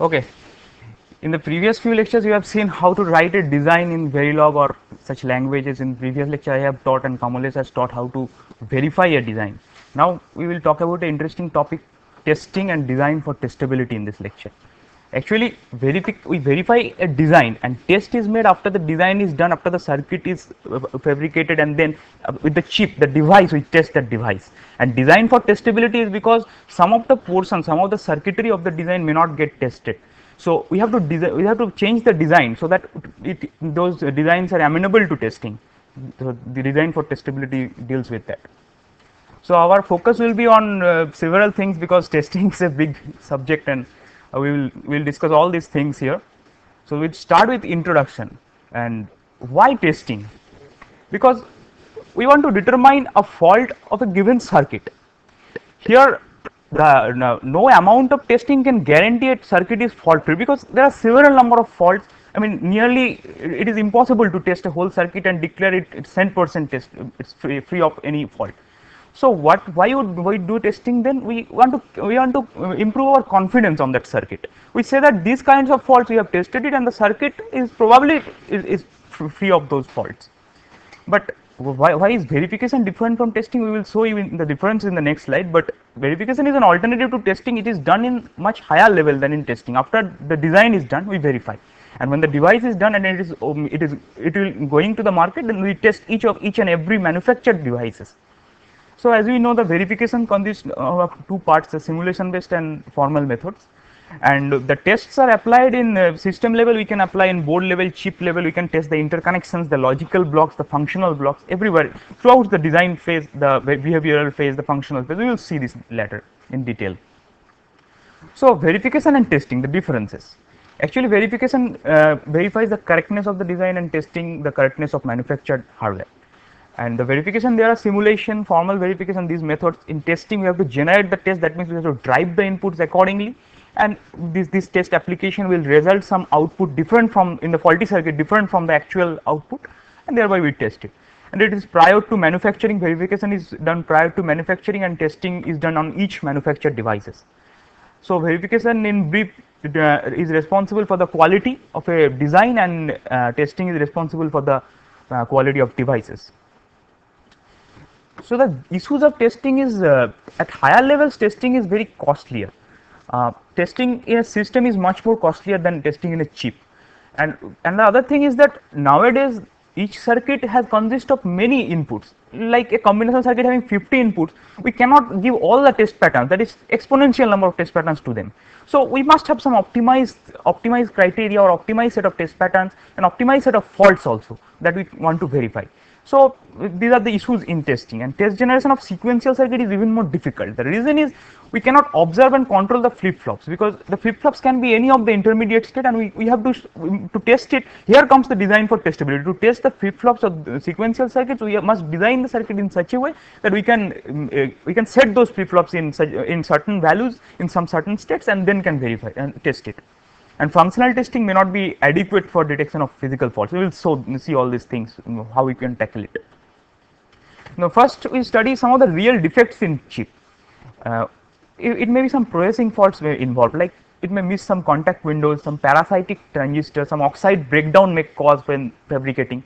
Okay. In the previous few lectures, you have seen how to write a design in Verilog or such languages. In previous lecture, I have taught and Kamalesh has taught how to verify a design. Now we will talk about an interesting topic, testing and design for testability in this lecture. Actually, we verify a design, and test is made after the design is done, after the circuit is fabricated, and then with the chip, the device, we test that device. And design for testability is because some of the portions, some of the circuitry of the design may not get tested. So we have to we have to change the design so that those designs are amenable to testing. So the design for testability deals with that. So our focus will be on several things because testing is a big subject, and we will discuss all these things here. So we'll start with introduction. And why testing? Because we want to determine a fault of a given circuit. Here no amount of testing can guarantee a circuit is fault free, because there are several number of faults. I mean, nearly it is impossible to test a whole circuit and declare it 100% test, it's free of any fault. So why would we do testing then? We want to improve our confidence on that circuit. We say that these kinds of faults we have tested it, and the circuit is probably is free of those faults. But why is verification different from testing? We will show you the difference in the next slide. But verification is an alternative to testing. It is done in much higher level than in testing. After the design is done, we verify, and when the device is done and it will going to the market, then we test each and every manufactured devices. So as we know, the verification consists of two parts: the simulation based and formal methods. And the tests are applied in system level, we can apply in board level, chip level, we can test the interconnections, the logical blocks, the functional blocks, everywhere throughout the design phase, the behavioral phase, the functional phase. We will see this later in detail. So verification and testing, the differences. Actually, verification verifies the correctness of the design, and testing the correctness of manufactured hardware. And the verification, there are simulation, formal verification, these methods. In testing, we have to generate the test, that means we have to drive the inputs accordingly, and this test application will result some output different from in the faulty circuit, different from the actual output, and thereby we test it. And it is prior to manufacturing. Verification is done prior to manufacturing, and testing is done on each manufactured devices. So verification in brief is responsible for the quality of a design, and testing is responsible for the quality of devices. So the issues of testing is at higher levels, testing is very costlier. Testing in a system is much more costlier than testing in a chip. And the other thing is that nowadays each circuit has consist of many inputs. Like a combinational circuit having 50 inputs, we cannot give all the test patterns, that is exponential number of test patterns to them. So we must have some optimized criteria or optimized set of test patterns, and optimized set of faults also that we want to verify. So these are the issues in testing, and test generation of sequential circuit is even more difficult. The reason is we cannot observe and control the flip-flops, because the flip-flops can be any of the intermediate state, and we have to test it. Here comes the design for testability. To test the flip-flops of the sequential circuits, we must design the circuit in such a way that we can set those flip-flops in certain values in some certain states, and then can verify and test it. And functional testing may not be adequate for detection of physical faults. We will see all these things, how we can tackle it. Now first we study some of the real defects in chip. It may be some processing faults involved, like it may miss some contact windows, some parasitic transistors, some oxide breakdown may cause when fabricating.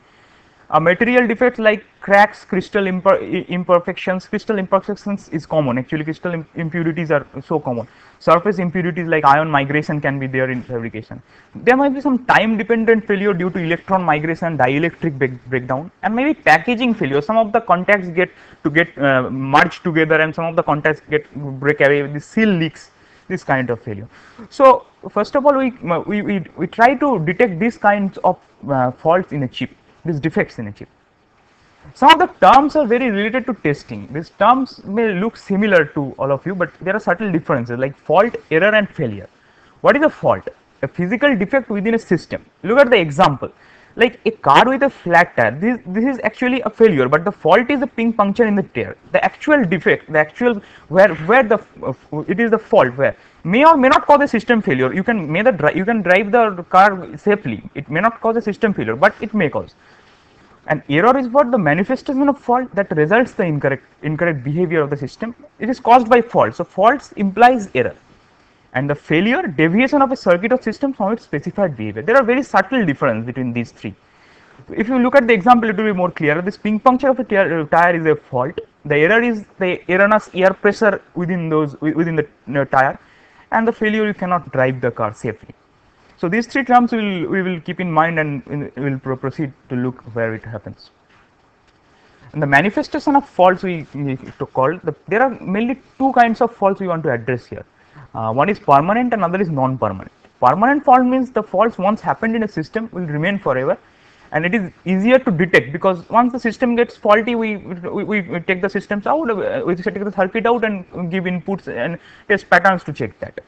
Material defects like cracks, crystal imperfections. Crystal imperfections is common. Actually, crystal impurities are so common. Surface impurities like ion migration can be there in fabrication. There might be some time dependent failure due to electron migration, dielectric breakdown, and maybe packaging failure. Some of the contacts get merged together, and some of the contacts break away with the seal leaks, this kind of failure. So first of all, we try to detect these kinds of faults in a chip, these defects in a chip. Some of the terms are very related to testing. These terms may look similar to all of you, but there are subtle differences like fault, error, and failure. What is a fault? A physical defect within a system. Look at the example. Like a car with a flat tire, this is actually a failure, but the fault is a pink puncture in the tire. The actual defect, the actual where it is the fault where may or may not cause a system failure. You can drive the car safely. It may not cause a system failure, but it may cause. And error is what? The manifestation of fault that results the incorrect behavior of the system. It is caused by fault. So faults implies error. and the failure, deviation of a circuit or system from its specified behavior. There are very subtle difference between these three. If you look at the example, it will be more clear. This ping puncture of a tire is a fault. The error is the erroneous air pressure within the tire, and the failure you cannot drive the car safely. So these three terms we will keep in mind, and we will proceed to look where it happens. And the manifestation of faults there are mainly two kinds of faults we want to address here. One is permanent and another is non-permanent. Permanent fault means the faults once happened in a system will remain forever, and it is easier to detect because once the system gets faulty, we take the systems out, we take the circuit out and give inputs and test patterns to check that.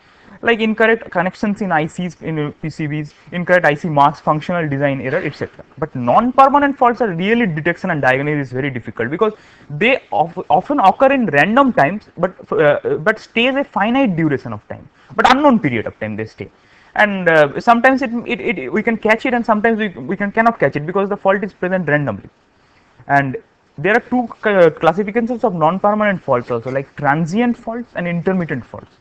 Like incorrect connections in ICs, in PCBs, incorrect IC marks, functional design error, etc. But non-permanent faults are really detection and diagnosis is very difficult because they often occur in random times, but stays a finite duration of time, but unknown period of time they stay. And sometimes we can catch it, and sometimes we cannot catch it because the fault is present randomly. And there are two classifications of non-permanent faults also, like transient faults and intermittent faults.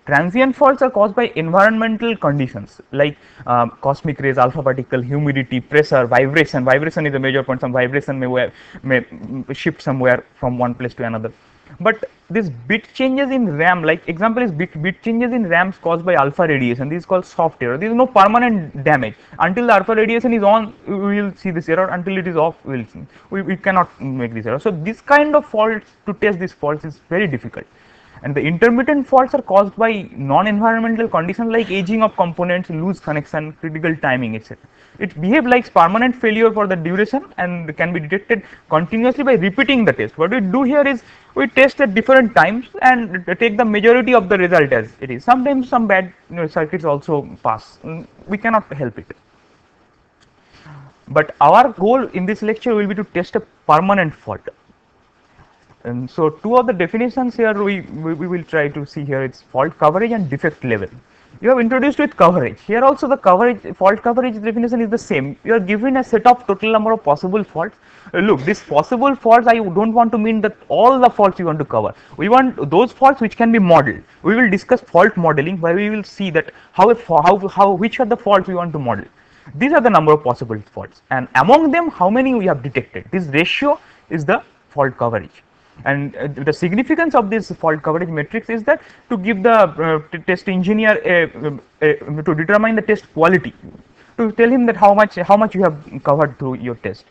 Transient faults are caused by environmental conditions like cosmic rays, alpha particle, humidity, pressure, vibration. Vibration is a major point. Some vibration may shift somewhere from one place to another. But this bit changes in RAM, like example is bit changes in RAMs caused by alpha radiation. This is called soft error. There is no permanent damage. Until the alpha radiation is on, we will see this error. Until it is off, we cannot make this error. So this kind of faults, to test these faults is very difficult. And the intermittent faults are caused by non-environmental conditions like aging of components, loose connection, critical timing, etc. It behaves like permanent failure for the duration and can be detected continuously by repeating the test. What we do here is we test at different times and take the majority of the result as it is. Sometimes some bad circuits also pass. We cannot help it. But our goal in this lecture will be to test a permanent fault. And so two of the definitions here we will try to see here. It's fault coverage and defect level. You have introduced with coverage. Here also the fault coverage definition is the same. You are given a set of total number of possible faults. Look, this possible faults, I don't want to mean that all the faults you want to cover. We want those faults which can be modeled. We will discuss fault modeling, where we will see that which are the faults we want to model. These are the number of possible faults, and among them how many we have detected. This ratio is the fault coverage. And the significance of this fault coverage matrix is that to give the test engineer to determine the test quality, to tell him that how much you have covered through your test.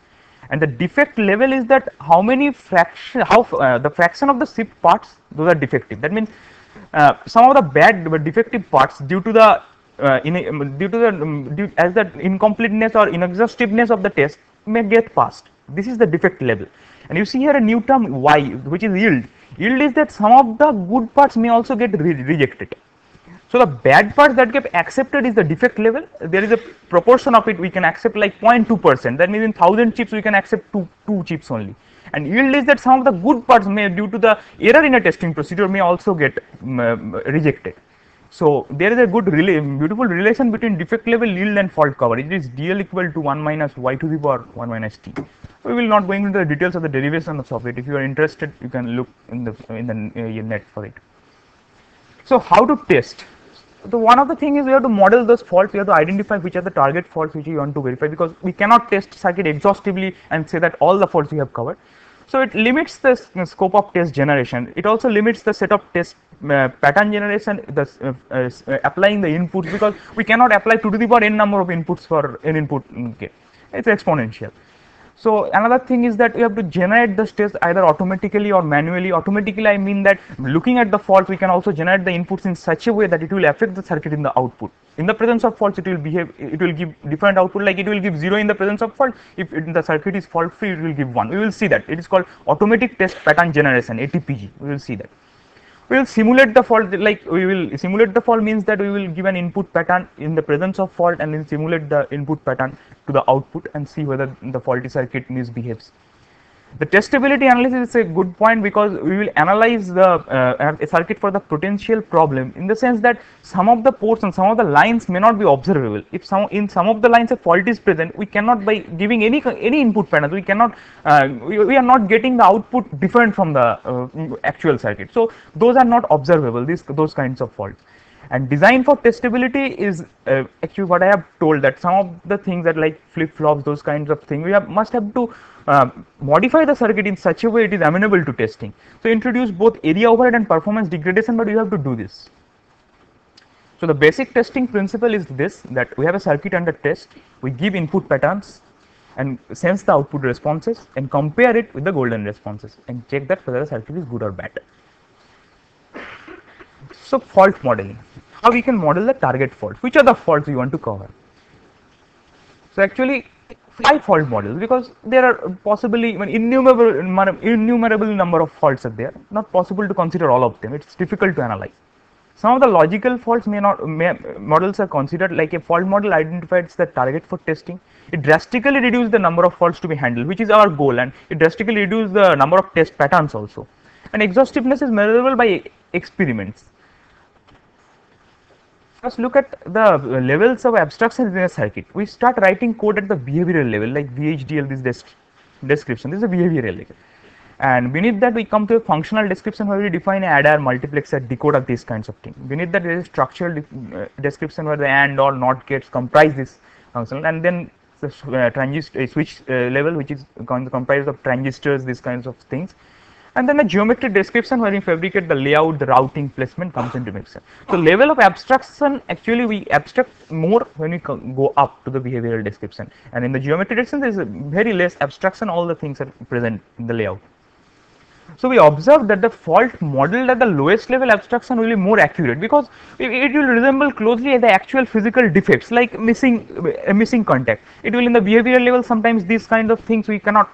And the defect level is that how many fraction, the fraction of the shipped parts, those are defective. That means some of the bad defective parts due to the as the incompleteness or inexhaustiveness of the test may get passed. This is the defect level. And you see here a new term Y, which is yield. Yield is that some of the good parts may also get rejected. So the bad parts that get accepted is the defect level. There is a proportion of it we can accept like 0.2%. That means in 1000 chips we can accept two chips only. And yield is that some of the good parts may, due to the error in a testing procedure, may also get rejected. So there is a beautiful relation between defect level, yield, and fault coverage. It is DL equal to 1 minus y to the power 1 minus t. We will not go into the details of the derivation of it. If you are interested, you can look in the net for it. So how to test? One of the things is we have to model those faults. We have to identify which are the target faults which we want to verify, because we cannot test circuit exhaustively and say that all the faults we have covered. So it limits the scope of test generation. It also limits the set of test pattern generation, applying the inputs, because we cannot apply 2 to the power n number of inputs for n input. Okay, it's exponential. So another thing is that we have to generate the tests either automatically or manually. Automatically, I mean that looking at the fault, we can also generate the inputs in such a way that it will affect the circuit in the output. In the presence of faults, it will give different output, like it will give 0 in the presence of fault. If the circuit is fault free, it will give 1. We will see that. It is called automatic test pattern generation, ATPG. We will see that. We will simulate the fault, simulate the fault means that we will give an input pattern in the presence of fault and then simulate the input pattern to the output and see whether the faulty circuit misbehaves. The testability analysis is a good point, because we will analyze a circuit for the potential problem, in the sense that some of the ports and some of the lines may not be observable. If in some of the lines a fault is present, we cannot, by giving any input pattern, we cannot we are not getting the output different from the actual circuit. So those are not observable, those kinds of faults. And design for testability is actually what I have told, that some of the things that like flip flops, those kinds of things, we must have to modify the circuit in such a way it is amenable to testing. So introduce both area overhead and performance degradation, but you have to do this. So the basic testing principle is this, that we have a circuit under test, we give input patterns and sense the output responses and compare it with the golden responses and check that whether the circuit is good or bad. So fault modeling, how we can model the target fault, which are the faults we want to cover. So actually 5 fault models, because there are possibly innumerable number of faults are there, not possible to consider all of them, it's difficult to analyze. Some of the logical faults models are considered, like a fault model identifies the target for testing. It drastically reduces the number of faults to be handled, which is our goal, and it drastically reduces the number of test patterns also. And exhaustiveness is measurable by experiments. First, look at the levels of abstraction in a circuit. We start writing code at the behavioral level, like VHDL, this description. This is a behavioral level. And beneath that, we come to a functional description where we define an adder, multiplexer, decoder, these kinds of things. Beneath that, there is structural description where the AND or NOT gates comprise this functional, and then the switch level, which is comprised of transistors, these kinds of things. And then a geometric description where we fabricate the layout, the routing, placement comes into mixture. So level of abstraction, actually we abstract more when we go up to the behavioral description, and in the geometric description there is very less abstraction, all the things are present in the layout. So we observe that the fault modeled at the lowest level abstraction will be more accurate, because it will resemble closely the actual physical defects, like missing contact. It will in the behavioral level, sometimes these kind of things we cannot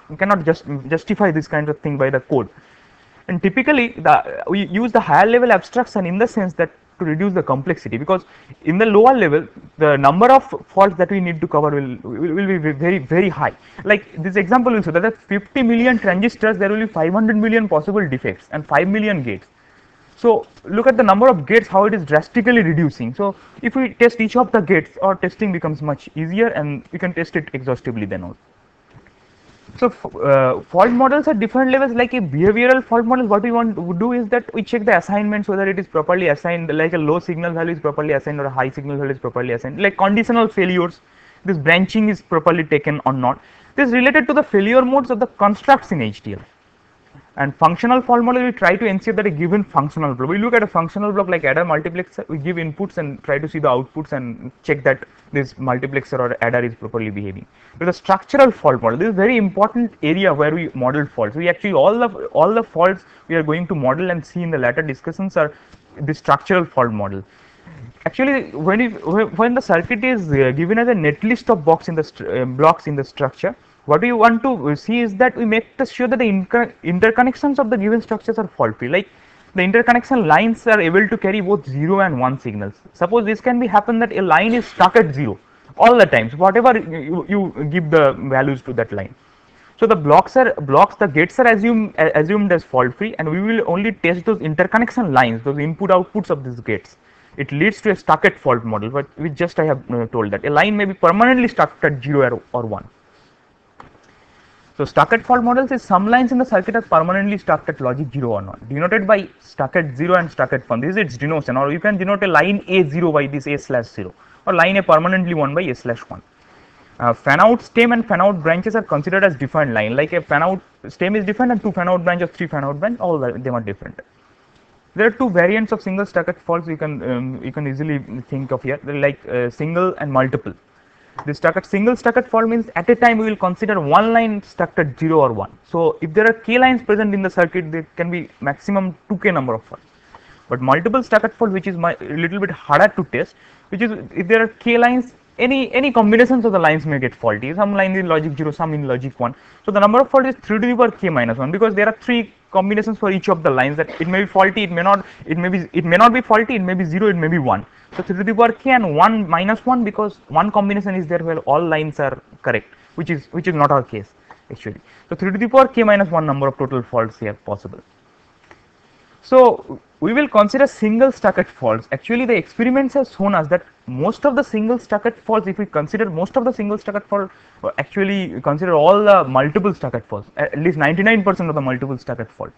justify this kind of thing by the code. And typically we use the higher level abstraction in the sense that to reduce the complexity, because in the lower level the number of faults that we need to cover will be very high. Like this example will show that at 50 million transistors there will be 500 million possible defects and 5 million gates. So look at the number of gates, how it is drastically reducing. So if we test each of the gates, our testing becomes much easier and we can test it exhaustively then also. So fault models at different levels, like a behavioral fault model, what we want to do is that we check the assignments, whether it is properly assigned, like a low signal value is properly assigned or a high signal value is properly assigned, like conditional failures, this branching is properly taken or not. This is related to the failure modes of the constructs in HDL. And functional fault model, we try to ensure that a given functional block, we look at a functional block like adder, multiplexer, we give inputs and try to see the outputs and check that this multiplexer or adder is properly behaving. With a structural fault model, this is very important area where we model faults. We actually all the faults we are going to model and see in the later discussions are the structural fault model. Actually, when the circuit is given as a netlist of blocks in the structure, what we want to see is that we make sure that the interconnections of the given structures are fault free. Like the interconnection lines are able to carry both 0 and 1 signals. Suppose this can be happen that a line is stuck at 0 all the times, whatever you give the values to that line. So the the gates are assumed as fault free, and we will only test those interconnection lines, those input outputs of these gates. It leads to a stuck at fault model, but I have told that a line may be permanently stuck at 0 or 1. So stuck at fault models is some lines in the circuit are permanently stuck at logic 0 or not, denoted by stuck at 0 and stuck at 1. This is its denotation, or you can denote a line A0 by this A/0, or line A permanently 1 by A/1. Fan out stem and fan out branches are considered as different line. Like a fan out stem is different and 2 fan out branch or 3 fan out branch, all of them are different. There are 2 variants of single stuck at faults you can easily think of here, like single and multiple. This single stuck at fault means at a time we will consider one line stuck at 0 or 1. So if there are k lines present in the circuit, there can be maximum 2k number of faults. But multiple stuck at fault, which is a little bit harder to test, which is if there are k lines, any combinations of the lines may get faulty. Some lines in logic 0, some in logic 1. So the number of faults is 3 to the power k minus 1, because there are 3 combinations for each of the lines, that it may be faulty, it may not be faulty, it may be 0, it may be 1. So 3 to the power k and 1 minus 1, because one combination is there where all lines are correct, which is not our case actually. So 3 to the power k minus 1 number of total faults here possible. So we will consider single stuck at faults. Actually, the experiments have shown us that most of the single stuck at faults, if we consider most of the single stuck at fault, actually consider all the multiple stuck at faults, at least 99% of the multiple stuck at fault.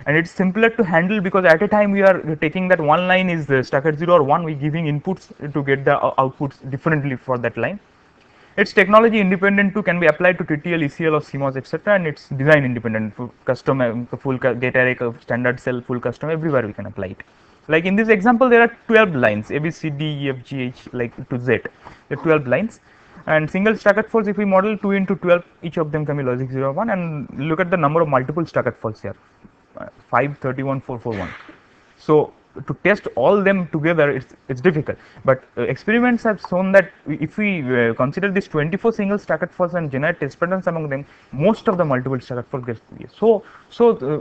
and it's simpler to handle because at a time we are taking that one line is stuck at 0 or 1, we giving inputs to get the outputs differently for that line. It's technology independent too, can be applied to TTL, ECL or CMOS etc., and it's design independent, custom, full gate array, standard cell, full custom, everywhere we can apply it. Like in this example there are 12 lines, A B C D E F G H like to Z, there are 12 lines, and single stacked faults, if we model 2 into 12, each of them can be logic 0 1, and look at the number of multiple stacked faults here, 5 31 4 4 1. So to test all them together it's difficult, but experiments have shown that if we consider these 24 single stacked faults and generate test patterns among them, most of the multiple stacked faults gets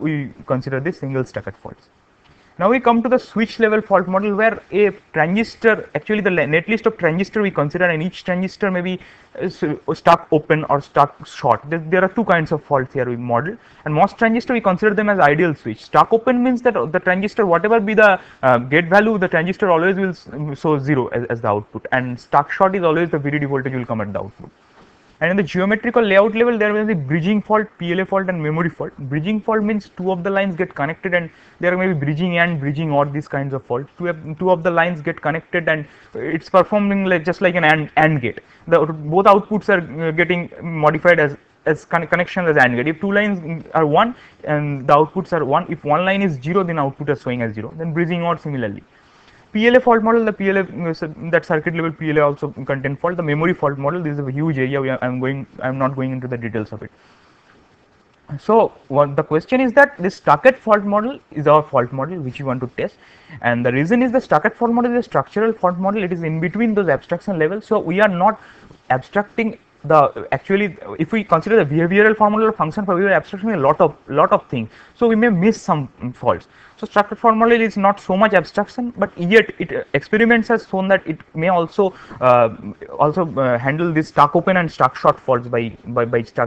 we consider these single stacked faults. Now we come to the switch level fault model, where a transistor, actually the netlist of transistor we consider, and each transistor may be stuck open or stuck short. There are two kinds of faults here we model, and most transistor we consider them as ideal switch. Stuck open means that the transistor, whatever be the gate value, the transistor always will show 0 as the output, and stuck short is always the VDD voltage will come at the output. And in the geometrical layout level, there will be bridging fault, PLA fault and memory fault. Bridging fault means two of the lines get connected and there may be bridging and bridging or these kinds of fault. Two of the lines get connected and it's performing like just like an AND gate. Both outputs are getting modified as connection as AND gate. If two lines are 1 and the outputs are 1, if one line is 0, then output is showing as 0. Then bridging or similarly. PLA fault model, the PLA, that circuit level PLA also contain fault. The memory fault model, this is a huge area. I'm not going into the details of it. So the question is that this stacked fault model is our fault model which we want to test, and the reason is the stacked fault model is a structural fault model. It is in between those abstraction levels, so we are not abstracting the actually, if we consider the behavioral formula or function for, we are abstracting a lot of things, so we may miss some faults. So structured fault model is not so much abstraction, but yet experiments has shown that it may also handle this stuck open and stuck short faults by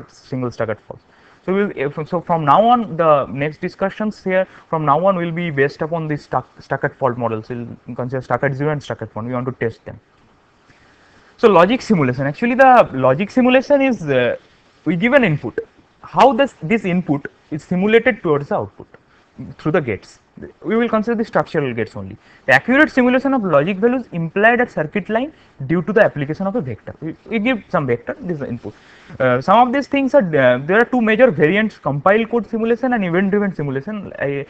single stacked faults. So from now on, the next discussions here from now on will be based upon these stacked fault models. We'll consider stacked 0 and stacked 1. We want to test them. So logic simulation. Actually, the logic simulation is we give an input. How this input is simulated towards the output through the gates. We will consider the structural gates only. The accurate simulation of logic values implied at circuit line due to the application of a vector. We give some vector, this is the input. Some of these things are there are two major variants: compile code simulation and event driven simulation. I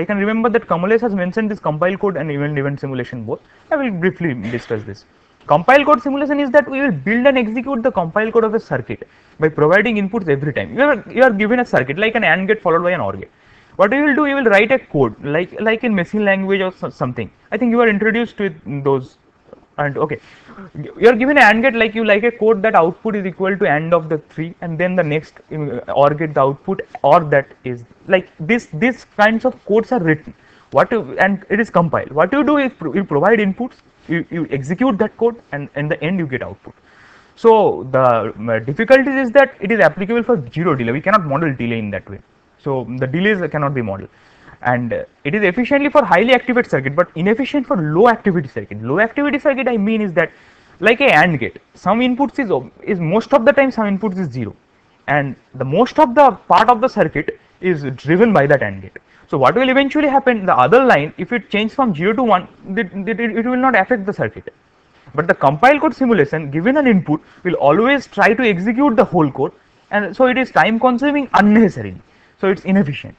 can remember that Kamalesh has mentioned this compile code and event driven simulation both. I will briefly discuss this. Compile code simulation is that we will build and execute the compile code of a circuit by providing inputs every time. You are given a circuit like an AND gate followed by an OR gate. What you will do, you will write a code like in machine language or something. I think you are introduced to those. And okay, you are given an AND gate like a code that output is equal to AND of the 3, and then the next OR gate the output or that is like this. These kinds of codes are written. And it is compiled. What you do is you provide inputs. You execute that code, and in the end you get output. So the difficulty is that it is applicable for zero delay. We cannot model delay in that way. So the delays cannot be modeled, and it is efficiently for highly activated circuit, but inefficient for low activity circuit. Low activity circuit I mean is that like a AND gate, some inputs is most of the time some inputs is 0, and the most of the part of the circuit is driven by that AND gate. So what will eventually happen, the other line, if it changes from 0 to 1, it will not affect the circuit. But the compile code simulation, given an input, will always try to execute the whole code, and so it is time consuming unnecessarily. So it's inefficient.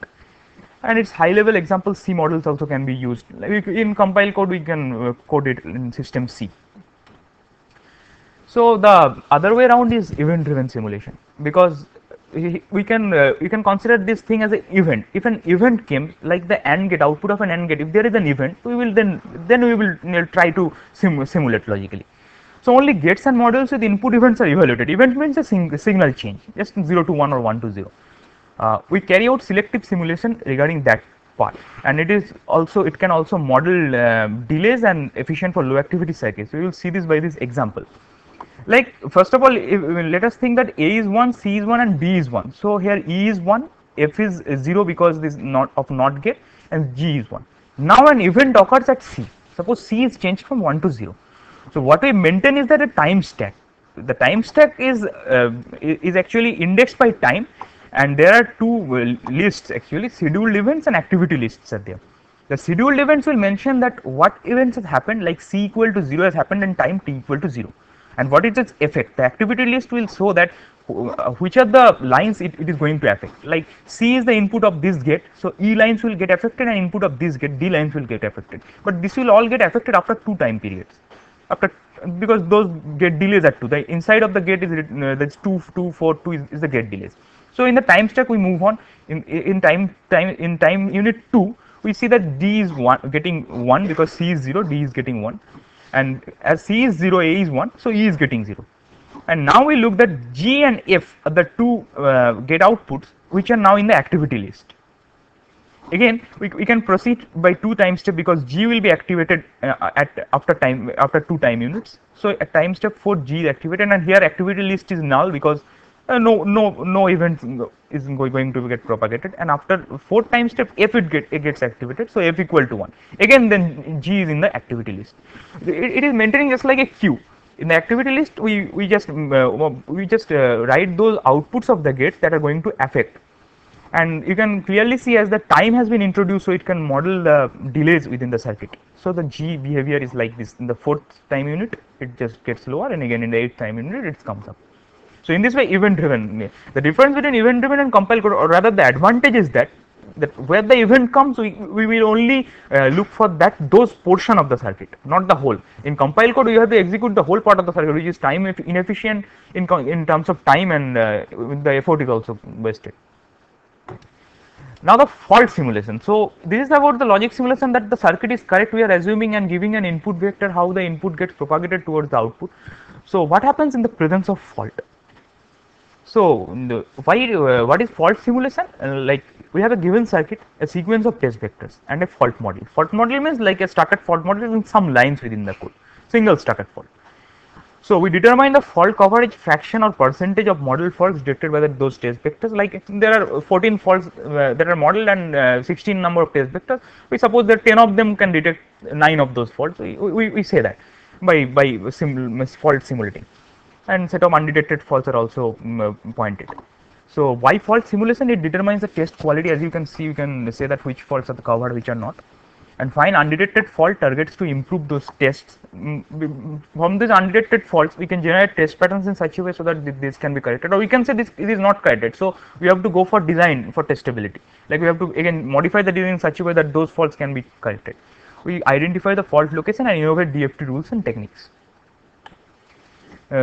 And its high level example C models also can be used. Like in compile code we can code it in system C. So the other way around is event driven simulation, because we can consider this thing as an event. If an event came, like the AND gate, output of an AND gate, if there is an event, we will then we will try to simulate logically. So only gates and models with input events are evaluated. Event means a signal change, just 0 to 1 or 1 to 0. We carry out selective simulation regarding that part, and it can also model delays and efficient for low activity circuits. We will see this by this example. Like first of all, let us think that A is 1, C is 1 and B is 1. So here E is 1, F is 0 because this NOT gate, and G is 1. Now an event occurs at C. Suppose C is changed from 1 to 0. So what we maintain is that a time stack. The time stack is actually indexed by time, and there are two lists actually, scheduled events and activity lists are there. The scheduled events will mention that what events have happened, like c equal to 0 has happened and time t equal to 0, and what is its effect. The activity list will show that which are the lines it is going to affect. Like c is the input of this gate, so e lines will get affected, and input of this gate d lines will get affected, but this will all get affected after 2 time periods, after, because those get delays at 2. The inside of the gate is that's 2 2 4 2 is the gate delays. So in the time stack we move on in time unit 2, we see that d is 1 getting 1 because c is 0, d is getting 1, and as c is 0, a is 1, so e is getting 0. And now we look that g and f are the two get outputs which are now in the activity list. Again we can proceed by 2 time step because g will be activated after 2 time units. So at time step 4 g is activated, and here activity list is null because no event is going to get propagated, and after 4th time step f it gets activated, so f equal to 1, again then g is in the activity list. It is maintaining just like a queue. In the activity list we just write those outputs of the gates that are going to affect, and you can clearly see as the time has been introduced, so it can model the delays within the circuit. So the g behavior is like this. In the 4th time unit it just gets lower, and again in the 8th time unit it comes up. So in this way, event driven. The difference between event driven and compile code, or rather the advantage is that where the event comes, we will only look for those portion of the circuit, not the whole. In compile code, you have to execute the whole part of the circuit, which is time inefficient in terms of time, and the effort is also wasted. Now the fault simulation. So this is about the logic simulation that the circuit is correct. We are assuming and giving an input vector, how the input gets propagated towards the output. So what happens in the presence of fault? So what is fault simulation? Like we have a given circuit, a sequence of test vectors, and a fault model. Fault model means like a stuck fault model in some lines within the code, single stuck fault. So we determine the fault coverage fraction or percentage of model faults detected by those test vectors. Like there are 14 faults that are modeled and 16 number of test vectors. We suppose that 10 of them can detect 9 of those faults. We say that by fault simulating. And set of undetected faults are also pointed. So why fault simulation? It determines the test quality. As you can see, you can say that which faults are covered, which are not, and find undetected fault targets to improve those tests. From these undetected faults, we can generate test patterns in such a way so that this can be corrected, or we can say this it is not corrected. So we have to go for design for testability. Like we have to again modify the design in such a way that those faults can be corrected. We identify the fault location and innovate DFT rules and techniques.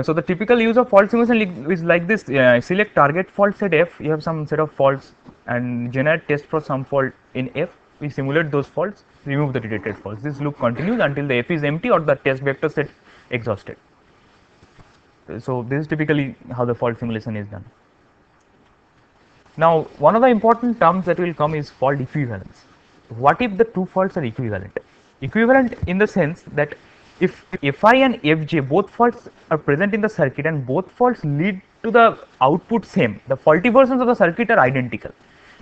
So the typical use of fault simulation is like this: select target fault set F. You have some set of faults and generate test for some fault in F. We simulate those faults, remove the detected faults. This loop continues until the F is empty or the test vector set exhausted. So this is typically how the fault simulation is done. Now one of the important terms that will come is fault equivalence. What if the two faults are equivalent? Equivalent in the sense that if Fi and Fj both faults are present in the circuit and both faults lead to the output same, the faulty versions of the circuit are identical.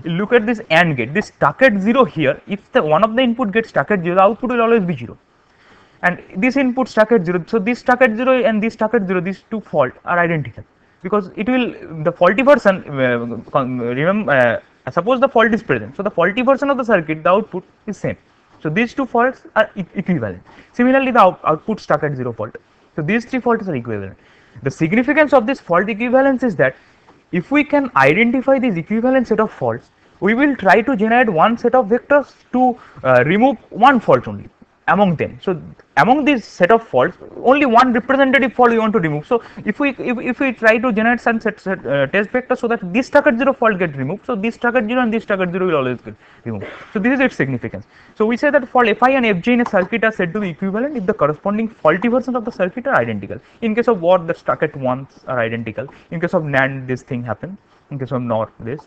You look at this AND gate, this stuck at 0 here. If the one of the input gets stuck at 0, the output will always be 0. And this input stuck at 0, so this stuck at 0 and this stuck at 0, these two faults are identical, because it will the faulty version. Remember, suppose the fault is present, so the faulty version of the circuit, the output is same. So these two faults are equivalent. Similarly, the output stuck at 0 fault. So these three faults are equivalent. The significance of this fault equivalence is that if we can identify this equivalent set of faults, we will try to generate one set of vectors to remove one fault only among them. So among this set of faults, only one representative fault we want to remove. So if we try to generate some test vector so that this stuck at 0 fault get removed, so this stuck at 0 and this stuck at 0 will always get removed. So this is its significance. So we say that fault Fi and Fj in a circuit are said to be equivalent if the corresponding faulty versions of the circuit are identical. In case of OR, the stuck at 1s are identical. In case of NAND, this thing happens. In case of NOR, this,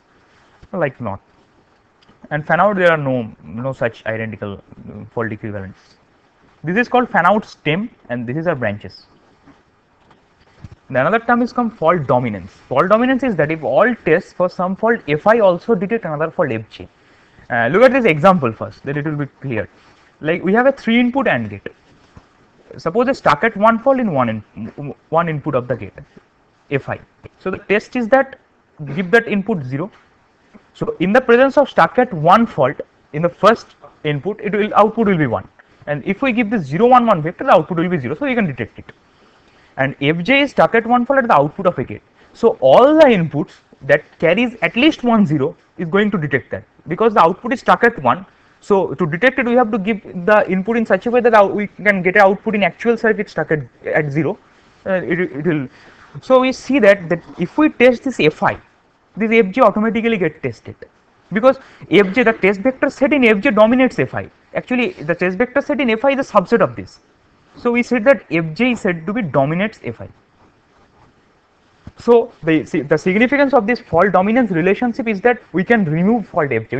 like NOR. And fan out, there are no such identical fault equivalents. This is called fan out stem, and this is our branches. The another term is called fault dominance. Fault dominance is that if all tests for some fault Fi also detect another fault Fj. Look at this example first, that it will be clear. Like we have a 3 input AND gate. Suppose a stuck at 1 fault in one input of the gate Fi. So the test is that give that input 0. So in the presence of stuck at 1 fault in the first input, it will output will be 1, and if we give this 0 1 1 vector, the output will be 0, so you can detect it. And fj is stuck at 1 fault at the output of a gate. So all the inputs that carries at least 1 0 is going to detect that, because the output is stuck at 1. So to detect it, we have to give the input in such a way that we can get an output in actual circuit stuck at 0. It will. So we see that if we test this fi, this fj automatically get tested, because fj, the test vector set in fj dominates fi. Actually, the test vector set in fi is a subset of this. So we said that fj is said to be dominates fi. So the significance of this fault dominance relationship is that we can remove fault fj.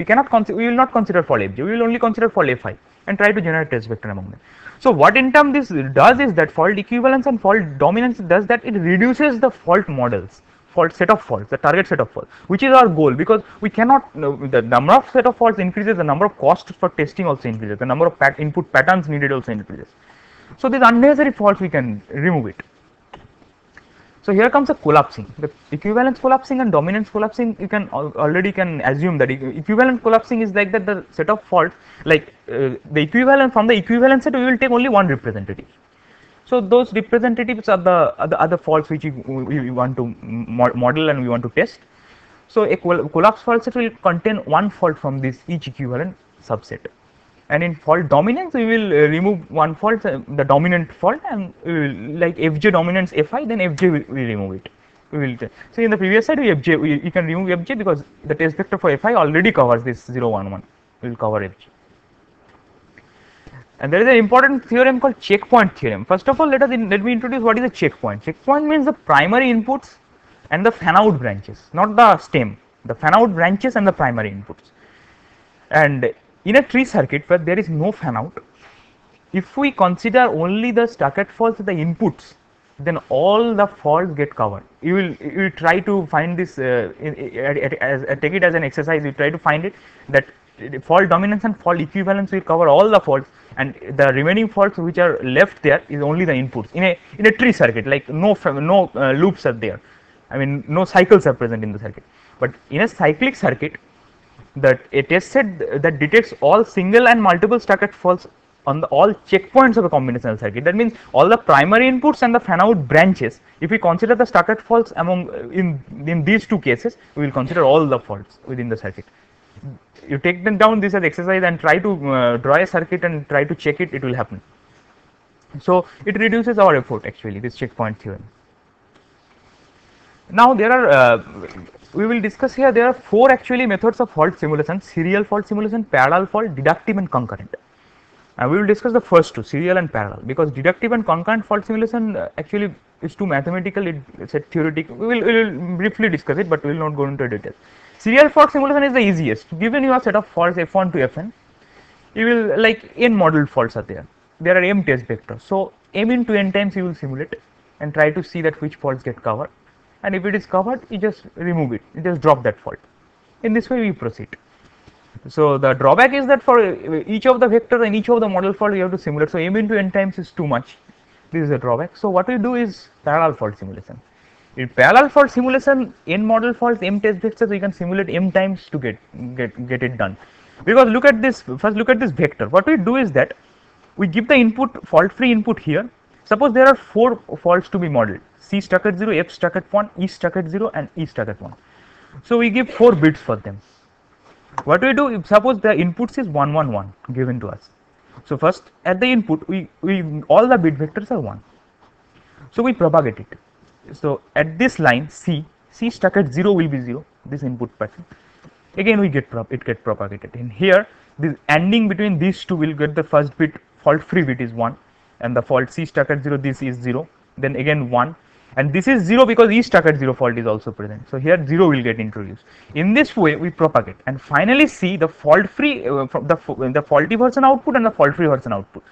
We will not consider fault fj. We will only consider fault fi and try to generate test vector among them. So what in turn this does is that fault equivalence and fault dominance does that it reduces the fault models, fault set of faults, the target set of faults, which is our goal, because we cannot, the number of set of faults increases, the number of costs for testing also increases, the number of input patterns needed also increases. So these unnecessary faults we can remove it. So here comes a collapsing. The equivalence collapsing and dominance collapsing, you can already can assume that equivalent collapsing is like that the set of faults, like the equivalent, from the equivalent set we will take only one representative. So those representatives are the other faults which we want to model and we want to test. So a collapse fault set will contain one fault from this each equivalent subset. And in fault dominance, we will remove one fault, the dominant fault, and we will, like fj dominates fi, then fj will remove it. We will so in the previous slide, you can remove fj because the test vector for fi already covers this 0 1 1. We will cover fj. And there is an important theorem called checkpoint theorem. First of all, let me introduce what is a checkpoint. Checkpoint means the primary inputs and the fan out branches, not the stem. The fan out branches and the primary inputs. And in a tree circuit where there is no fan out, if we consider only the stuck at faults, the inputs, then all the faults get covered. You will try to find this, take it as an exercise. You try to find it that fault dominance and fault equivalence will cover all the faults, and the remaining faults which are left there is only the inputs. In a tree circuit, like no loops are there. I mean, no cycles are present in the circuit. But in a cyclic circuit, that a test set that detects all single and multiple stuck at faults on all checkpoints of a combinational circuit. That means all the primary inputs and the fan out branches. If we consider the stuck at faults in these two cases, we will consider all the faults within the circuit. You take them down this as exercise and try to draw a circuit and try to check it. It will happen. So it reduces our effort actually, this checkpoint theorem. Now there are we will discuss here, there are 4 actually methods of fault simulation: serial fault simulation, parallel fault, deductive and concurrent. And we will discuss the first two, serial and parallel, because deductive and concurrent fault simulation actually is too mathematical, it's a theoretical. We will briefly discuss it, but we will not go into detail. Serial fault simulation is the easiest. Given you a set of faults f1 to fn, you will, like, n modeled faults are there. There are m test vectors. So m into n times you will simulate and try to see that which faults get covered. And if it is covered, you just remove it, you just drop that fault. In this way we proceed. So the drawback is that for each of the vectors and each of the model fault you have to simulate. So m into n times is too much. This is a drawback. So what we do is parallel fault simulation. In parallel fault simulation, n model faults, m test vectors, we can simulate m times to get it done. Because look at this, first look at this vector. What we do is that we give the input, fault free input here. Suppose there are 4 faults to be modeled: C stuck at 0, F stuck at 1, E stuck at 0 and E stuck at 1. So we give 4 bits for them. What we do, if suppose the inputs is 1 1 1 given to us. So first at the input we all the bit vectors are 1. So we propagate it. So at this line C stuck at 0 will be 0, this input pattern. Again we get propagated. In here this ANDing between these two will get the first bit, fault free bit is 1, and the fault C stuck at 0, this is 0, then again 1, and this is 0 because E stuck at 0 fault is also present. So here 0 will get introduced. In this way we propagate and finally see the fault free from the faulty version output and the fault free version output.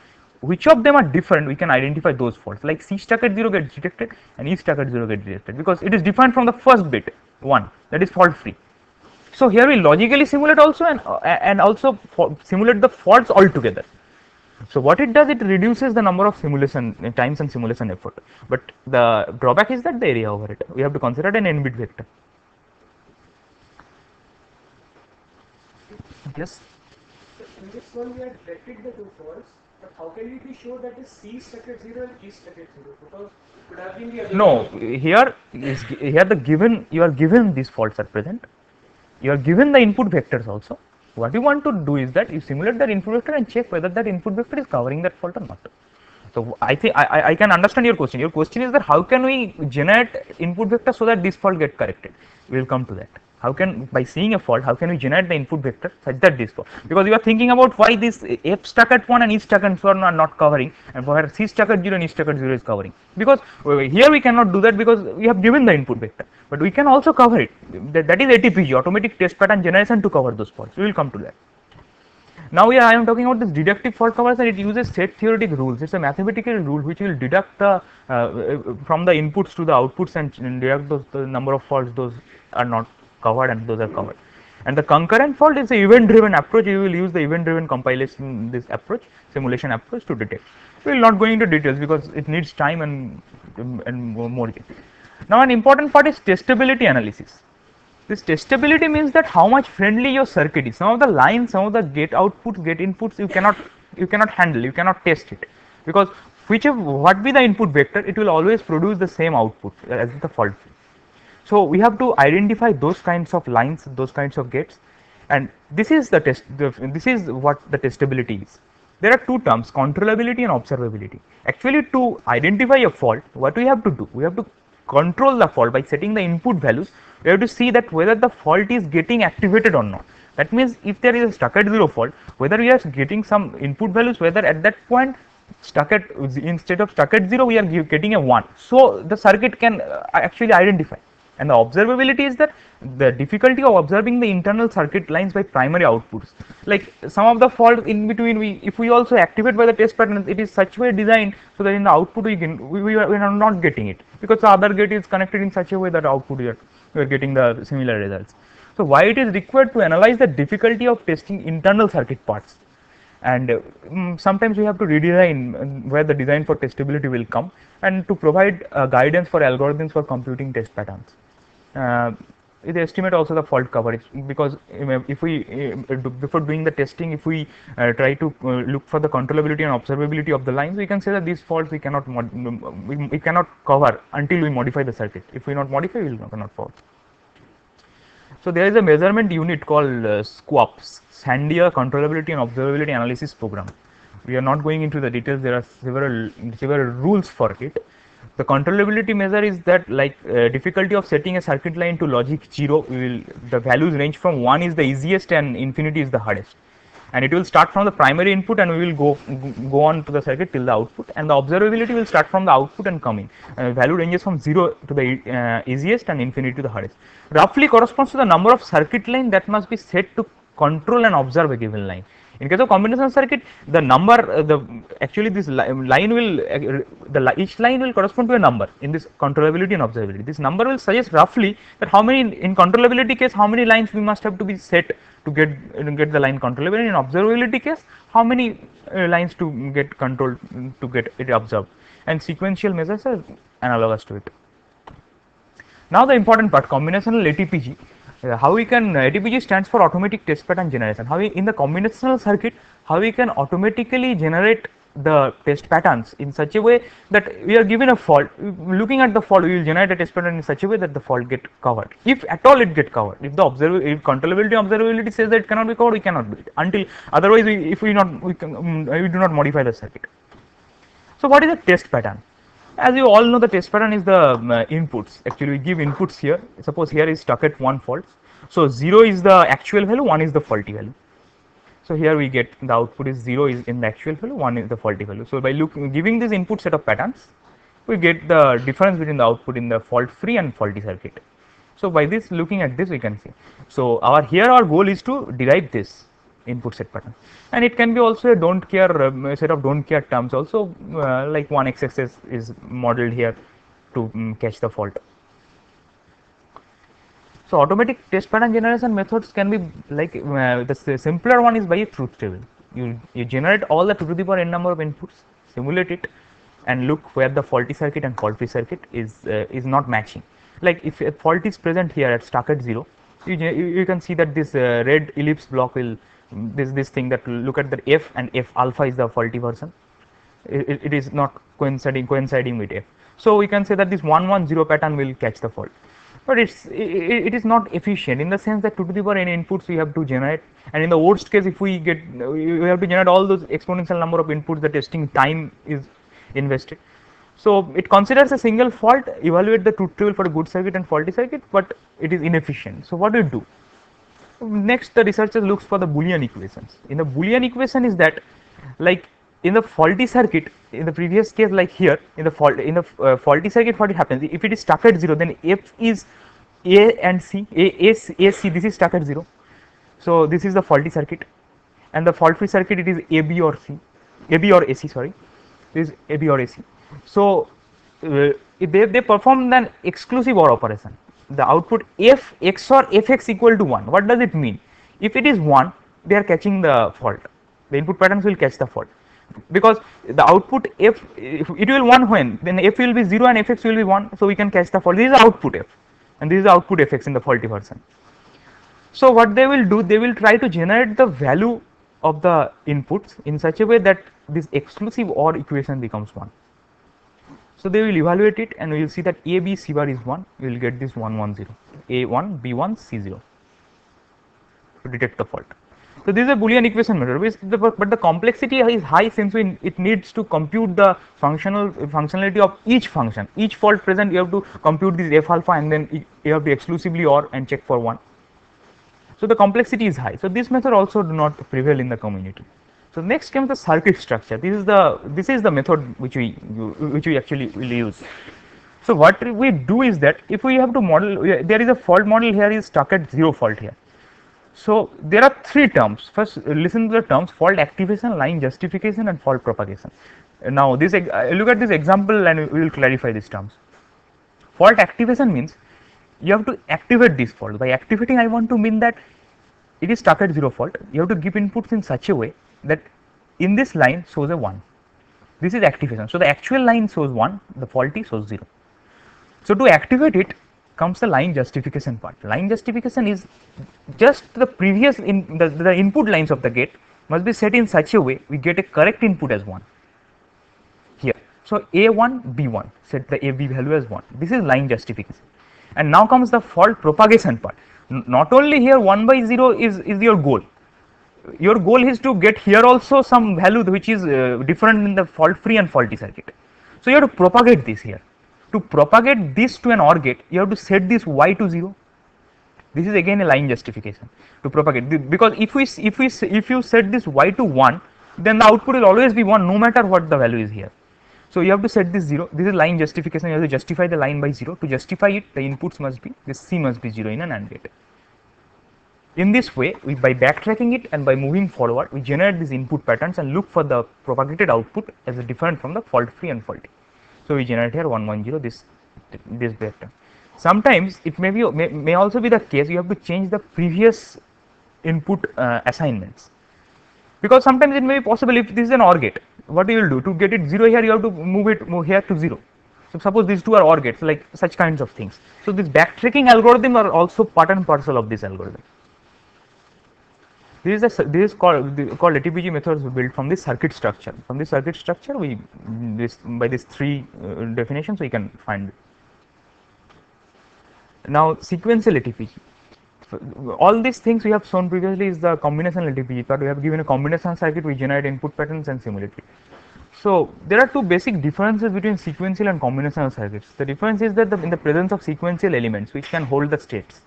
Which of them are different, we can identify those faults, like C stuck at 0 gets detected and E stuck at 0 gets detected because it is different from the first bit 1, that is fault free. So here we logically simulate also and also simulate the faults altogether. So what it does, it reduces the number of simulation times and simulation effort. But the drawback is that the area over it. We have to consider an n bit vector. Yes. In this one we had detected the two faults, but how can we be sure that is C stuck at 0 and E stuck at 0? Because it could have been the other No, way. here the given, you are given these faults are present. You are given the input vectors also. What you want to do is that you simulate that input vector and check whether that input vector is covering that fault or not. So I think I can understand your question. Your question is that how can we generate input vector so that this fault get corrected? We will come to that. How can, by seeing a fault, how can we generate the input vector such that this fault? Because you are thinking about why this F stuck at 1 and E stuck at 1 are not covering, and where C stuck at 0 and E stuck at 0 is covering. Because here we cannot do that because we have given the input vector, but we can also cover it. That is ATPG, automatic test pattern generation, to cover those faults. We will come to that. Now I am talking about this deductive fault coverage, and it uses set theoretic rules. It's a mathematical rule which will deduct the from the inputs to the outputs and deduct those, the number of faults those are not covered and those are covered. And the concurrent fault is a event driven approach. You will use the event driven compilation, this approach, simulation approach, to detect. We will not go into details because it needs time and more. Now an important part is testability analysis. This testability means that how much friendly your circuit is. Some of the lines, some of the gate outputs, gate inputs, you cannot handle, you cannot test it, because whichever what be the input vector, it will always produce the same output as the fault free. So we have to identify those kinds of lines, those kinds of gates, and this is the test. This is what the testability is. There are two terms: controllability and observability. Actually, to identify a fault, what we have to do? We have to control the fault by setting the input values. We have to see that whether the fault is getting activated or not. That means if there is a stuck at 0 fault, whether we are getting some input values, whether at that point stuck at, instead of stuck at 0 we are getting a 1. So the circuit can actually identify. And the observability is that the difficulty of observing the internal circuit lines by primary outputs. Like some of the fault in between, if we also activate by the test pattern, it is such way designed so that in the output we are not getting it, because the other gate is connected in such a way that output we are getting the similar results. So why it is required to analyze the difficulty of testing internal circuit parts, and sometimes we have to redesign where the design for testability will come, and to provide guidance for algorithms for computing test patterns. It estimate also the fault coverage, because if we before doing the testing, if we try to look for the controllability and observability of the lines, we can say that these faults we cannot we cannot cover until we modify the circuit. If we not modify, we will not fault. So there is a measurement unit called SQAP, Sandia Controllability and Observability Analysis Program. We are not going into the details. There are several rules for it. The controllability measure is that, like difficulty of setting a circuit line to logic 0, the values range from 1 is the easiest and infinity is the hardest, and it will start from the primary input and we will go on to the circuit till the output, and the observability will start from the output and come in. Value ranges from 0 to the easiest and infinity to the hardest. Roughly corresponds to the number of circuit line that must be set to control and observe a given line. In case of combinational circuit, the number, actually this line will, each line will correspond to a number in this controllability and observability. This number will suggest roughly that how many, in controllability case, how many lines we must have to be set to get the line controllable. In observability case, how many lines to get controlled to get it observed. And sequential measures are analogous to it. Now the important part, combinational ATPG. How we can, ATPG stands for automatic test pattern generation. How we, in the combinational circuit, how we can automatically generate the test patterns in such a way that we are given a fault. Looking at the fault, we will generate a test pattern in such a way that the fault get covered. If at all it get covered, if the if controllability observability says that it cannot be covered, we cannot do it until otherwise if we do not modify the circuit. So what is a test pattern? As you all know, the test pattern is the inputs. Actually, we give inputs here. Suppose here is stuck at 1 fault. So 0 is the actual value, 1 is the faulty value. So here we get the output is 0 is in the actual value, 1 is the faulty value. So by giving this input set of patterns, we get the difference between the output in the fault free and faulty circuit. So by this, looking at this, we can see. So our goal is to derive this input set pattern, and it can be also a don't care set of don't care terms also, like 1xx is modeled here to catch the fault. So automatic test pattern generation methods can be like the simpler one is by a truth table. You generate all the 2 to the power n number of inputs, simulate it, and look where the faulty circuit and fault free circuit is not matching. Like if a fault is present here at stuck at 0, you can see that this red ellipse block will this thing that look at the f, and f alpha is the faulty version. It is not coinciding with f. So we can say that this 110 pattern will catch the fault, but it is not efficient in the sense that 2 to the power n inputs we have to generate, and in the worst case if we have to generate all those exponential number of inputs, the testing time is invested. So it considers a single fault, evaluate the truth table for a good circuit and faulty circuit, but it is inefficient. So what do we do? Next, the researcher looks for the Boolean equations. In the Boolean equation is that, like in the faulty circuit, in the previous case, like here in the faulty circuit, what happens if it is stuck at 0? Then f is a and c, a c. This is stuck at 0. So this is the faulty circuit, and the fault free circuit, it is a b or c, a b or ac. Sorry, this is a b or ac. So they perform an exclusive OR operation. The output f XOR fx equal to 1. What does it mean? If it is 1, they are catching the fault. The input patterns will catch the fault, because the output f, if it will 1 when, then f will be 0 and fx will be 1. So we can catch the fault. This is the output f, and this is the output fx in the faulty version. So what they will do, they will try to generate the value of the inputs in such a way that this exclusive OR equation becomes 1. So they will evaluate it, and we will see that a b c bar is 1. We will get this 1 1 0, a1 b1 c0 to detect the fault. So this is a Boolean equation method, but the complexity is high, since it needs to compute the functionality of each function. Each fault present, you have to compute this f alpha, and then you have to exclusively OR and check for 1. So the complexity is high. So this method also do not prevail in the community. So next comes the circuit structure. This is the method which we actually will use. So what we do is that if we have to model, there is a fault model here is stuck at 0 fault here. So there are 3 terms. First, listen to the terms: fault activation, line justification, and fault propagation. Now this look at this example, and we will clarify these terms. Fault activation means you have to activate this fault. By activating, I want to mean that it is stuck at 0 fault. You have to give inputs in such a way that in this line shows a 1. This is activation. So the actual line shows 1, the faulty shows 0. So to activate it comes the line justification part. Line justification is just the previous the input lines of the gate must be set in such a way we get a correct input as 1 here. So a1 b1, set the a b value as 1. This is line justification. And now comes the fault propagation part. Not only here 1 by 0 is your goal. Your goal is to get here also some value which is different in the fault free and faulty circuit. So you have to propagate this here. To propagate this to an OR gate, you have to set this y to 0. This is again a line justification to propagate, because if you set this y to 1, then the output will always be 1 no matter what the value is here. So you have to set this 0. This is line justification. You have to justify the line by 0. To justify it, the inputs must be, this c must be 0 in an AND gate. In this way, by backtracking it and by moving forward, we generate these input patterns and look for the propagated output as a different from the fault free and faulty. So we generate here 1 1 0 this vector. Sometimes it may also be the case you have to change the previous input assignments, because sometimes it may be possible if this is an OR gate. What you will do to get it 0 here, you have to move here to 0. So suppose these two are OR gates, like such kinds of things. So this backtracking algorithm are also part and parcel of this algorithm. This is called ATPG methods built from this circuit structure. From this circuit structure, by these 3 definitions we can find it. Now sequential ATPG. All these things we have shown previously is the combinational ATPG part. We have given a combination circuit, we generate input patterns and simulate it. So there are 2 basic differences between sequential and combinational circuits. The difference is that in the presence of sequential elements which can hold the states.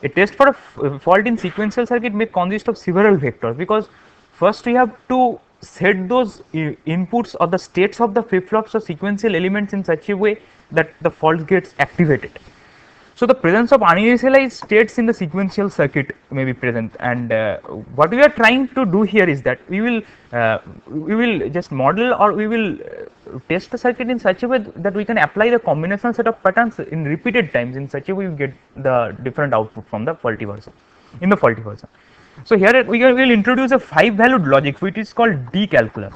A test for a fault in sequential circuit may consist of several vectors, because first we have to set those inputs or the states of the flip-flops or sequential elements in such a way that the fault gets activated. So the presence of uninitialized states in the sequential circuit may be present, and what we are trying to do here is that we will just model, or we will test the circuit in such a way that we can apply the combinational set of patterns in repeated times. In such a way, we get the different output from the faulty version. In the faulty version, so here we will introduce a 5-valued logic which is called D calculus.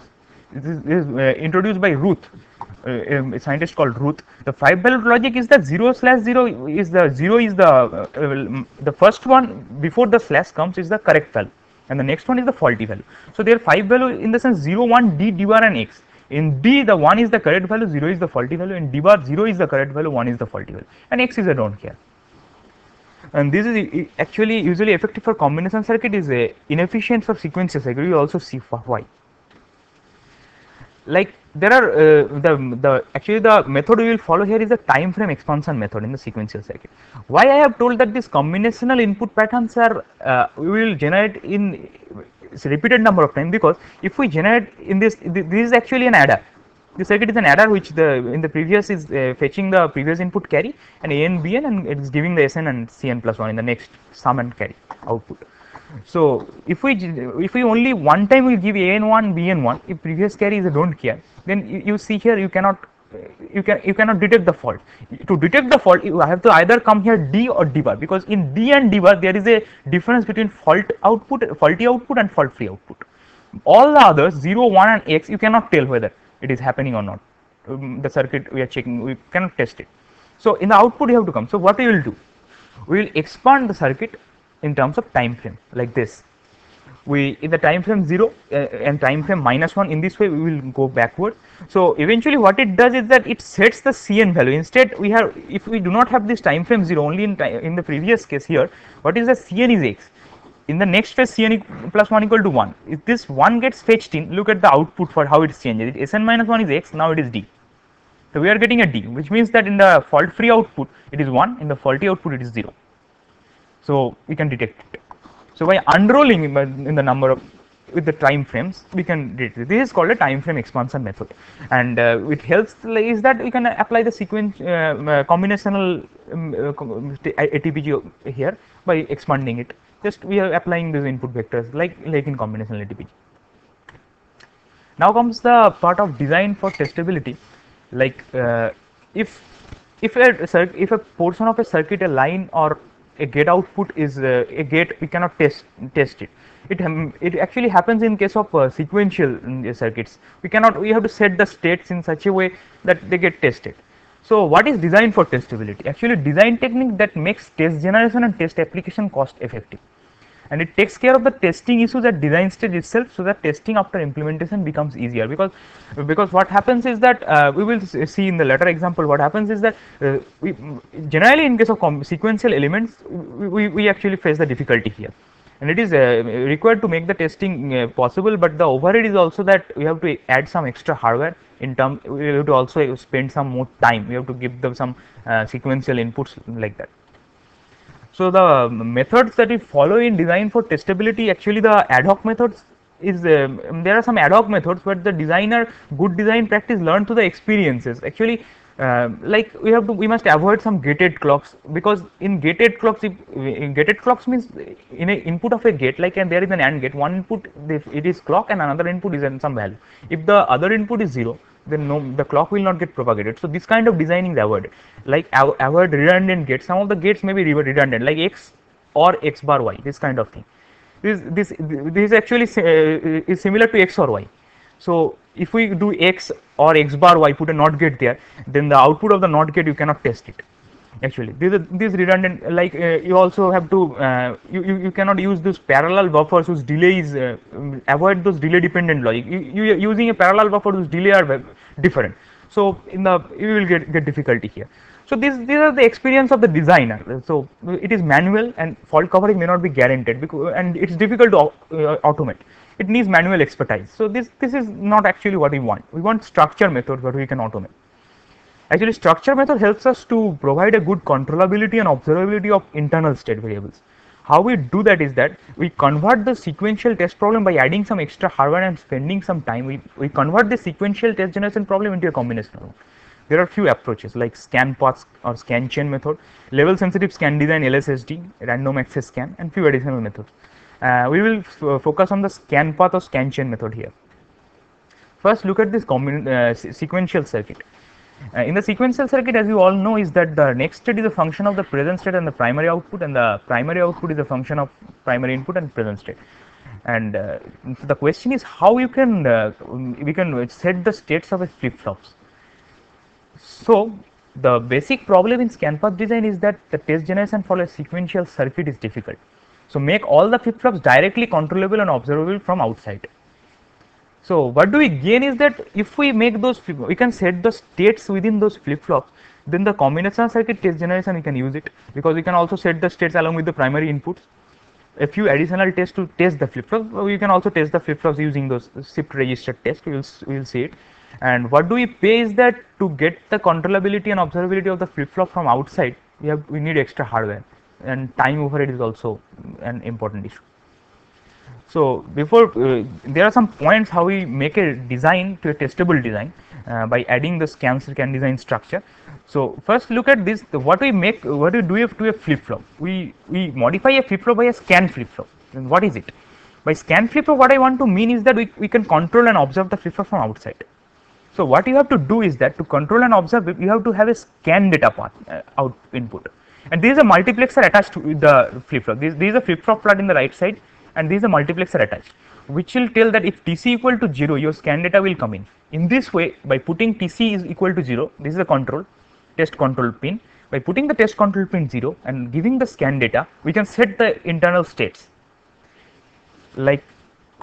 This is introduced by Ruth. A scientist called Ruth. The 5-valued logic is that 0/0 is the 0 is the first one before the slash comes is the correct value. and the next one is the faulty value. So there are 5 value in the sense 0, 1, D, D bar and X. In D the 1 is the correct value, 0 is the faulty value, in D bar 0 is the correct value, 1 is the faulty value, and X is I don't care. And this is actually usually effective for combination circuit, is inefficient for sequential circuit. You also see why. Like there are the method we will follow here is the time frame expansion method in the sequential circuit. Why I have told that these combinational input patterns are we will generate in repeated number of time, because if we generate in this is actually an adder. The circuit is an adder which in the previous is fetching the previous input carry and a n b n, and it is giving the sn and cn plus 1 in the next sum and carry output. So if we only one time will give an1 bn1, if previous carry is a don't care, then you see here you cannot detect the fault. To detect the fault you have to either come here D or D bar, because in D and D bar there is a difference between faulty output and fault free output. All the others 0, 1 and X you cannot tell whether it is happening or not. The circuit we are checking, we cannot test it. So in the output you have to come. So what we will do, we will expand the circuit in terms of time frame like this. We in the time frame 0 and time frame -1, in this way we will go backward. So eventually what it does is that it sets the Cn value. Instead we have, if we do not have this time frame 0, only in the previous case here, what is the Cn is X. In the next phase Cn plus 1 equal to 1. If this 1 gets fetched in, look at the output for how it changes. Sn minus 1 is X, now it is D. So we are getting a D, which means that in the fault free output it is 1, in the faulty output it is 0. So we can detect it. So by unrolling in the number of with the time frames we can detect it. This is called a time frame expansion method, and it helps is that we can apply the sequence combinational ATPG here by expanding it. Just we are applying these input vectors like in combinational ATPG. Now comes the part of design for testability. Like if a portion of a circuit, a line or a gate output is a gate, we cannot test it. It actually happens in case of sequential circuits. We have to set the states in such a way that they get tested. So what is design for testability? Actually design technique that makes test generation and test application cost effective, and it takes care of the testing issues at design stage itself, so that testing after implementation becomes easier. Because what happens is that we will see in the later example, what happens is that we generally in case of sequential elements we actually face the difficulty here, and it is required to make the testing possible, but the overhead is also that we have to add some extra hardware. We have to also spend some more time, we have to give them some sequential inputs like that. So the methods that we follow in design for testability, actually the ad hoc methods is there are some ad hoc methods, but the good design practice learned through the experiences. Actually like we must avoid some gated clocks, because in gated clocks means in a input of a gate, like, and there is an AND gate, one input it is clock and another input is in some value. If the other input is 0, then the clock will not get propagated. So this kind of designing is avoided. Like avoid redundant gates. Some of the gates may be redundant, like X or X bar Y, this kind of thing. This actually is similar to X or Y. So if we do X or X bar Y, put a NOT gate there, then the output of the NOT gate you cannot test it. Actually these redundant, like you also have to you cannot use those parallel buffers whose delay is avoid those delay dependent logic. You are using a parallel buffer whose delay are different, so you will get difficulty here. So these are the experience of the designer. So it is manual and fault coverage may not be guaranteed, and it's difficult to automate. It needs manual expertise. So this is not actually what we want. We want structure methods where we can automate. Actually structure method helps us to provide a good controllability and observability of internal state variables. How we do that is that we convert the sequential test problem by adding some extra hardware and spending some time. We convert the sequential test generation problem into a combinational one. There are few approaches like scan paths or scan chain method, level sensitive scan design LSSD, random access scan, and few additional methods. We will focus on the scan path or scan chain method here. First look at this sequential circuit. In the sequential circuit, as you all know, is that the next state is a function of the present state and the primary output, and the primary output is a function of primary input and present state. And the question is how you can we can set the states of a flip flops. So the basic problem in scan path design is that the test generation for a sequential circuit is difficult. So make all the flip flops directly controllable and observable from outside. So what do we gain is that if we make those, we can set the states within those flip flops, then the combinational circuit test generation we can use it, because we can also set the states along with the primary inputs. A few additional tests to test the flip flops. We can also test the flip flops using those shift register tests. We will see it. And what do we pay is that to get the controllability and observability of the flip flop from outside, we need extra hardware, and time overhead is also an important issue. So before there are some points how we make a design to a testable design by adding the scan design structure. So first look at this. What we do to a flip flop? We modify a flip flop by a scan flip flop. And what is it? By scan flip flop, what I want to mean is that we can control and observe the flip flop from outside. So what you have to do is that to control and observe it, you have to have a scan data path out input, and there is a multiplexer attached to the flip flop. There is a flip flop plot in the right side, and there is a multiplexer attached, which will tell that if TC equal to 0, your scan data will come in. In this way, by putting TC is equal to 0, this is the control test control pin. By putting the test control pin 0 and giving the scan data, we can set the internal states. Like,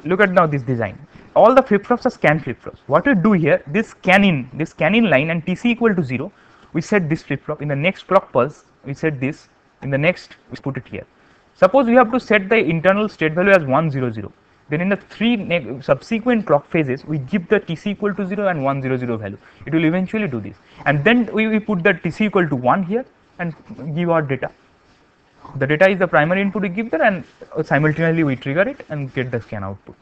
look at now this design. All the flip flops are scan flip flops. What we do here, this scan in line and TC equal to 0, we set this flip flop. In the next clock pulse, we set this. In the next, we put it here. Suppose we have to set the internal state value as 100. Then in the three subsequent clock phases, we give the TC equal to 0 and 100 value. It will eventually do this. And then we put the TC equal to 1 here and give our data. The data is the primary input we give there, and simultaneously we trigger it and get the scan output.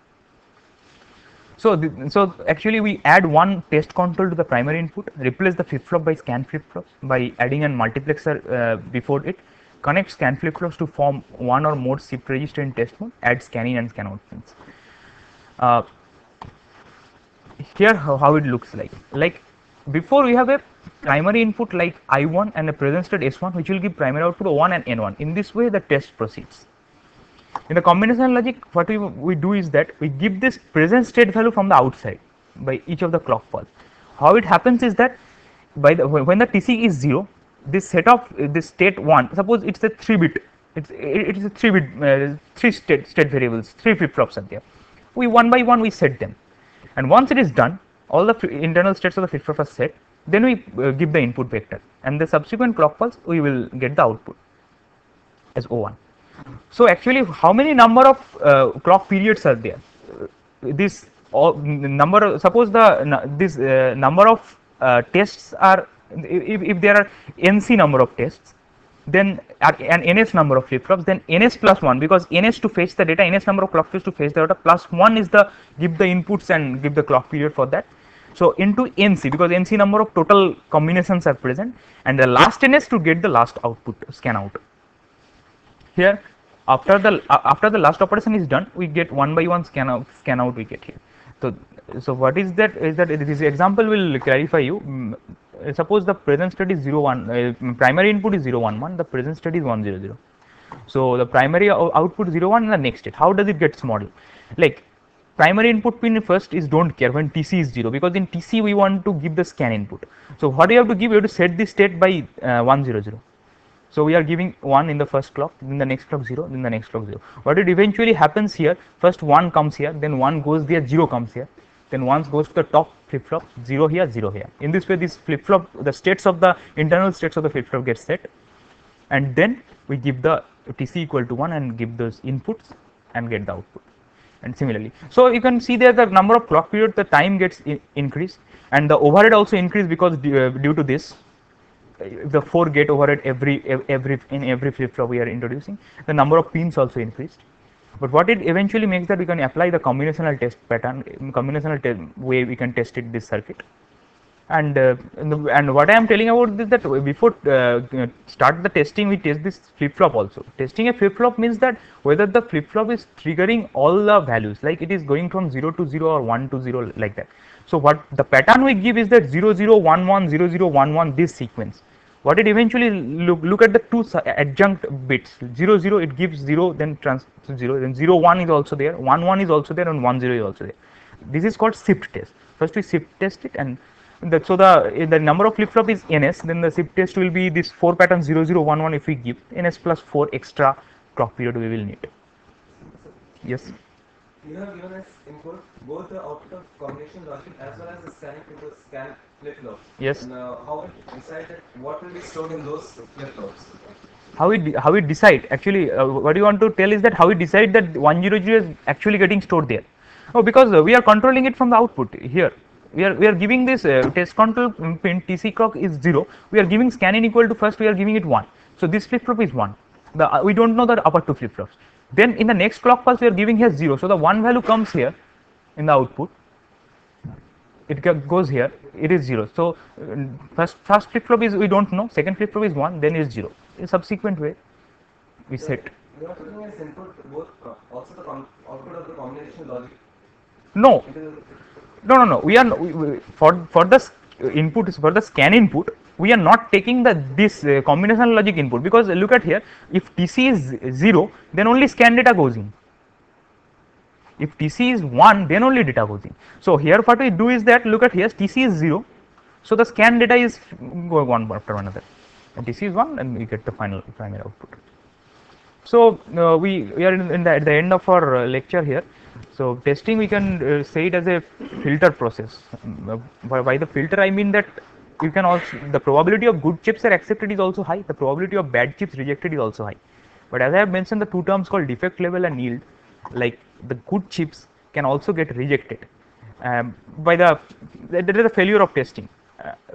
So actually we add one test control to the primary input, replace the flip flop by scan flip flops by adding a multiplexer before it, connect scan flip flops to form one or more shift register in test mode, add scan in and scan out pins. Here how it looks like before we have a primary input like I1 and a present state S1, which will give primary output O1 and N1. In this way the test proceeds. In the combinational logic, what we do is that we give this present state value from the outside by each of the clock pulse. How it happens is that when the TC is 0, this set of this state 1, suppose it's a 3-bit, it is a 3-bit 3 state variables, 3 flip flops are there. We one by one we set them, and once it is done, all the internal states of the flip flop are set. Then we give the input vector, and the subsequent clock pulse we will get the output as O1. So actually, how many number of clock periods are there? This number. Suppose this number of tests are, if there are NC number of tests, then an NS number of flip flops, then NS plus 1, because NS to fetch the data, NS number of clock phases to fetch the data, plus 1 is the give the inputs and give the clock period for that. So into NC, because NC number of total combinations are present, and the last NS to get the last output scan out. Here after the last operation is done, we get one by one scan out we get here. So what is that? Is that this example will clarify you. Suppose the present state is 0 1, primary input is 0 1 1, the present state is 1 0 0. So the primary output 0 1 in the next state. How does it get modeled? Like, primary input pin first is don't care when TC is 0, because in TC we want to give the scan input. So what you have to give, you have to set this state by 1 0 0. So we are giving 1 in the first clock, then the next clock 0, then the next clock 0. What it eventually happens here, first 1 comes here, then 1 goes there, 0 comes here, then 1 goes to the top flip flop, 0 here, 0 here. In this way, this flip flop, the states of the internal states of the flip flop get set, and then we give the TC equal to 1 and give those inputs and get the output. And similarly, so you can see there the number of clock period, the time gets increased, and the overhead also increased, because due to this, the 4 gate overhead in every flip flop we are introducing, the number of pins also increased. But what it eventually makes that we can apply the combinational test pattern, combinational way we can test it this circuit. And what I am telling about is that before start the testing, we test this flip flop also. Testing a flip flop means that whether the flip flop is triggering all the values, like it is going from 0 to 0 or 1 to 0, like that. So what the pattern we give is that 0 0 1 1 0 0 1 1, this sequence. What it eventually look at the two adjunct bits, 0 0 it gives 0, then 0, then 0 1 is also there, 1 1 is also there, and 1 0 is also there. This is called shift test. First we shift test it, and so the number of flip flop is NS, then the shift test will be this 4 pattern 0 0 1 1. If we give NS plus 4 extra clock period we will need. Yes. You have given us input both the output of combination logic as well as the scanning people scan flip-flops. Yes. Now, how it decided what will be stored in those flip-flops? How it decide actually, what you want to tell is that how it decide that 100 is actually getting stored there. Oh, because we are controlling it from the output here. We are giving this test control pin TC clock is 0. We are giving scan-in equal to first we are giving it 1. So this flip flop is 1. We don't know the upper two flip flops. Then in the next clock pulse we are giving here 0. So the 1 value comes here in the output. It goes here. It is 0. So first flip flop is we don't know. Second flip flop is 1. Then is 0. In subsequent way we set. You are putting as input both also the output of the combination logic. No. No. We are for the input for the scan input. We are not taking this combinational logic input, because look at here. If TC is 0, then only scan data goes in. If TC is 1, then only data goes in. So here what we do is that look at here, TC is 0, so the scan data is going one after another. And TC is 1, and we get the final primary output. So we are at the end of our lecture here. So testing, we can say it as a filter process. By the filter I mean that you can also, the probability of good chips are accepted is also high, the probability of bad chips rejected is also high. But as I have mentioned, the two terms called defect level and yield, like the good chips can also get rejected by there is a failure of testing.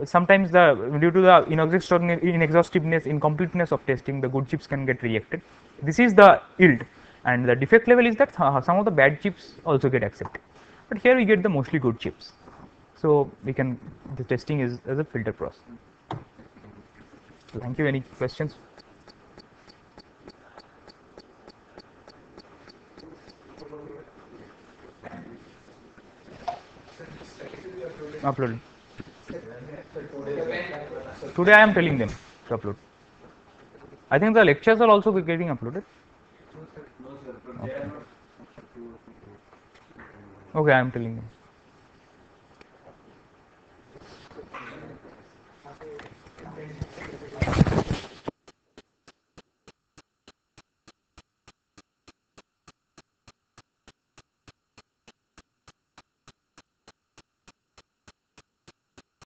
Sometimes due to the inexhaustiveness, incompleteness of testing, the good chips can get rejected. This is the yield, and the defect level is that some of the bad chips also get accepted. But here we get the mostly good chips. So we can, the testing is as a filter process. Thank you. Any questions? Upload. Today I am telling them to upload. I think the lectures are also getting uploaded. Okay, I am telling them.